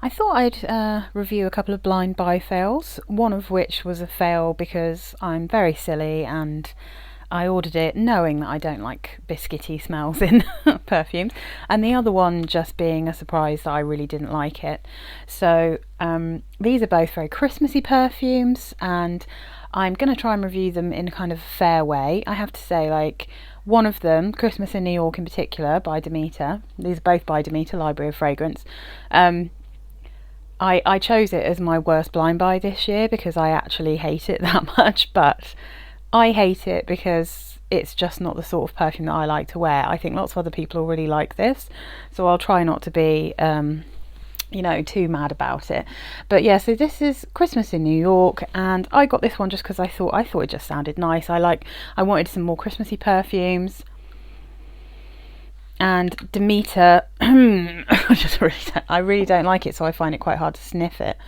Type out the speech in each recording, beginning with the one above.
I thought I'd review a couple of blind buy fails, one of which was a fail because I'm very silly and I ordered it knowing that I don't like biscuity smells in perfumes, and the other one just being a surprise that I really didn't like it. So these are both very Christmassy perfumes, and I'm going to try and review them in a kind of fair way. I have to say, like, one of them, Christmas in New York in particular, by Demeter, these are both by Demeter, Library of Fragrance. I chose it as my worst blind buy this year because I actually hate it that much, but I hate it because it's just not the sort of perfume that I like to wear. I think lots of other people will really like this, so I'll try not to be, too mad about it. But yeah, so this is Christmas in New York, and I got this one just because I thought it just sounded nice. I wanted some more Christmassy perfumes. And Demeter, I really don't like it, so I find it quite hard to sniff it.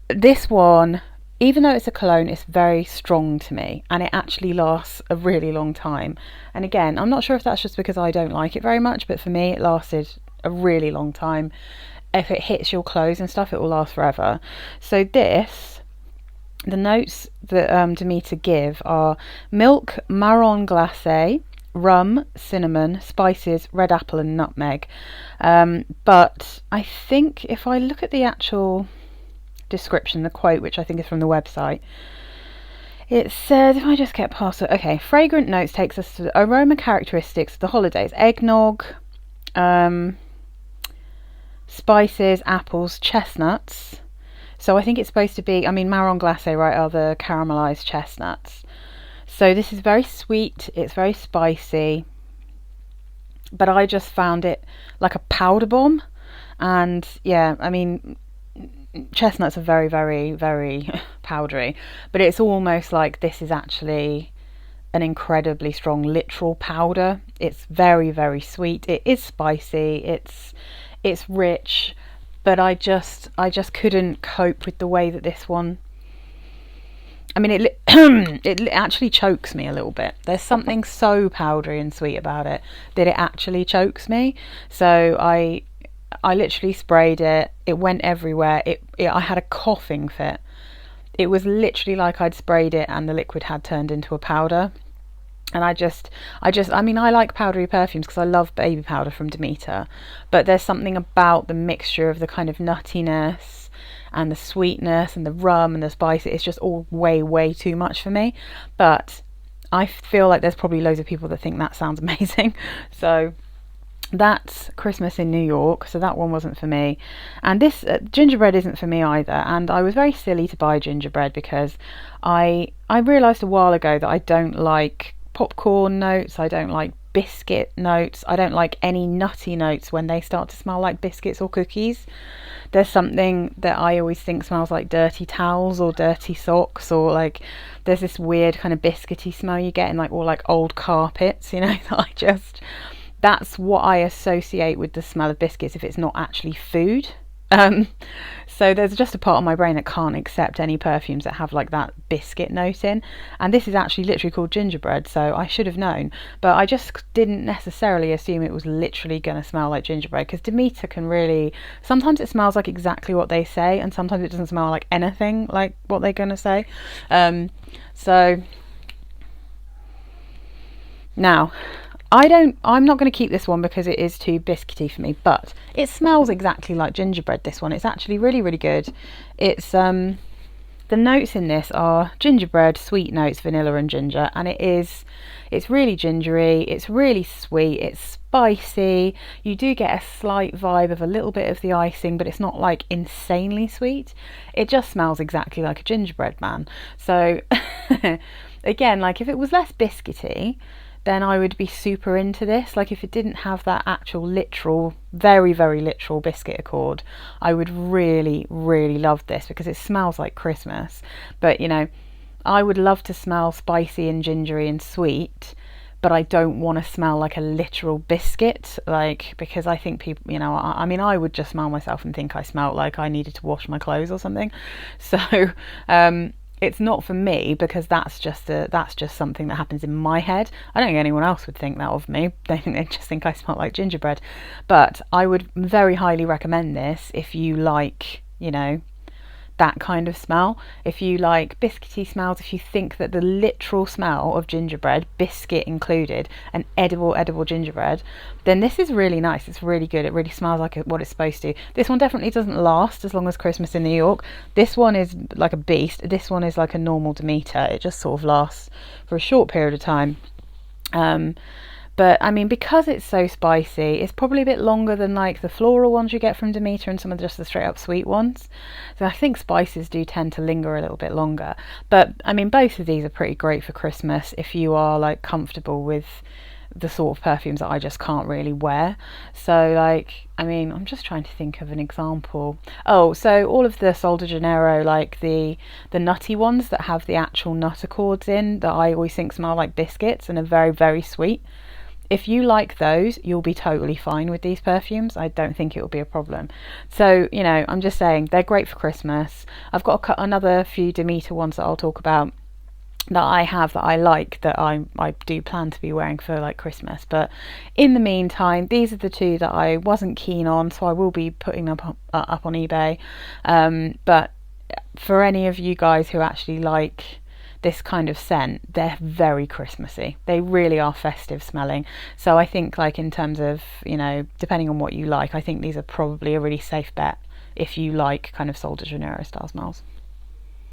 This one, even though it's a cologne, it's very strong to me, and it actually lasts a really long time. And again, I'm not sure if that's just because I don't like it very much, but for me, it lasted a really long time. If it hits your clothes and stuff, it will last forever. So the notes that Demeter give are milk, marron glacé, rum, cinnamon, spices, red apple and nutmeg. But I think if I look at the actual description, the quote, which I think is from the website, it says, if I just get past it, okay, fragrant notes takes us to the aroma characteristics of the holidays: eggnog, spices, apples, chestnuts. So I think it's supposed to be, marron glacé, right, are the caramelized chestnuts. So this is very sweet, it's very spicy, but I just found it like a powder bomb. And yeah, chestnuts are very, very, very powdery, but it's almost like this is actually an incredibly strong literal powder. It's very, very sweet, it is spicy, it's rich, but I just couldn't cope with the way that this one, it actually chokes me a little bit. There's something so powdery and sweet about it that it actually chokes me. So I literally sprayed it. It went everywhere. I had a coughing fit. It was literally like I'd sprayed it and the liquid had turned into a powder. And I like powdery perfumes because I love baby powder from Demeter, but there's something about the mixture of the kind of nuttiness and the sweetness and the rum and the spice. It's just all way, way too much for me. But I feel like there's probably loads of people that think that sounds amazing. So that's Christmas in New York. So that one wasn't for me. And this Gingerbread isn't for me either. And I was very silly to buy Gingerbread because I realised a while ago that I don't like popcorn notes. I don't like biscuit notes. I don't like any nutty notes when they start to smell like biscuits or cookies. There's something that I always think smells like dirty towels or dirty socks, or like there's this weird kind of biscuity smell you get in like old carpets, that's what I associate with the smell of biscuits if it's not actually food. So there's just a part of my brain that can't accept any perfumes that have like that biscuit note in, and this is actually literally called Gingerbread, so I should have known, but I just didn't necessarily assume it was literally going to smell like gingerbread, because Demeter can really, sometimes it smells like exactly what they say and sometimes it doesn't smell like anything like what they're going to say. So now I'm not going to keep this one because it is too biscuity for me, but it smells exactly like gingerbread, this one. It's actually really, really good. It's the notes in this are gingerbread, sweet notes, vanilla and ginger, and it's really gingery, it's really sweet, it's spicy. You do get a slight vibe of a little bit of the icing, but it's not like insanely sweet. It just smells exactly like a gingerbread man. So again, like if it was less biscuity, then I would be super into this. Like if it didn't have that actual literal, very, very literal biscuit accord, I would really, really love this because it smells like Christmas. But I would love to smell spicy and gingery and sweet, but I don't want to smell like a literal biscuit, because I think people, I would just smell myself and think I smelled like I needed to wash my clothes or something. So it's not for me because that's just something that happens in my head. I don't think anyone else would think that of me. They just think I smell like gingerbread. But I would very highly recommend this if you like, that kind of smell. If you like biscuity smells, if you think that the literal smell of gingerbread, biscuit included, and edible gingerbread, then this is really nice. It's really good. It really smells like what it's supposed to. This one definitely doesn't last as long as Christmas in New York. This one is like a beast. This one is like a normal Demeter. It just sort of lasts for a short period of time. But I mean, because it's so spicy, it's probably a bit longer than like the floral ones you get from Demeter and some of just the straight up sweet ones. So I think spices do tend to linger a little bit longer. But I mean, both of these are pretty great for Christmas if you are like comfortable with the sort of perfumes that I just can't really wear. So like, I mean, I'm just trying to think of an example. Oh, so all of the Sol de Janeiro, like the nutty ones that have the actual nut accords in, that I always think smell like biscuits and are very, very sweet. If you like those, you'll be totally fine with these perfumes. I don't think it will be a problem. So, I'm just saying they're great for Christmas. I've got another few Demeter ones that I'll talk about that I have that I like, that I do plan to be wearing for like Christmas. But in the meantime, these are the two that I wasn't keen on, so I will be putting them up on eBay. But for any of you guys who actually like this kind of scent, they're very Christmassy. They really are festive smelling. So I think like in terms of, depending on what you like, I think these are probably a really safe bet if you like kind of Sol de Janeiro style smells.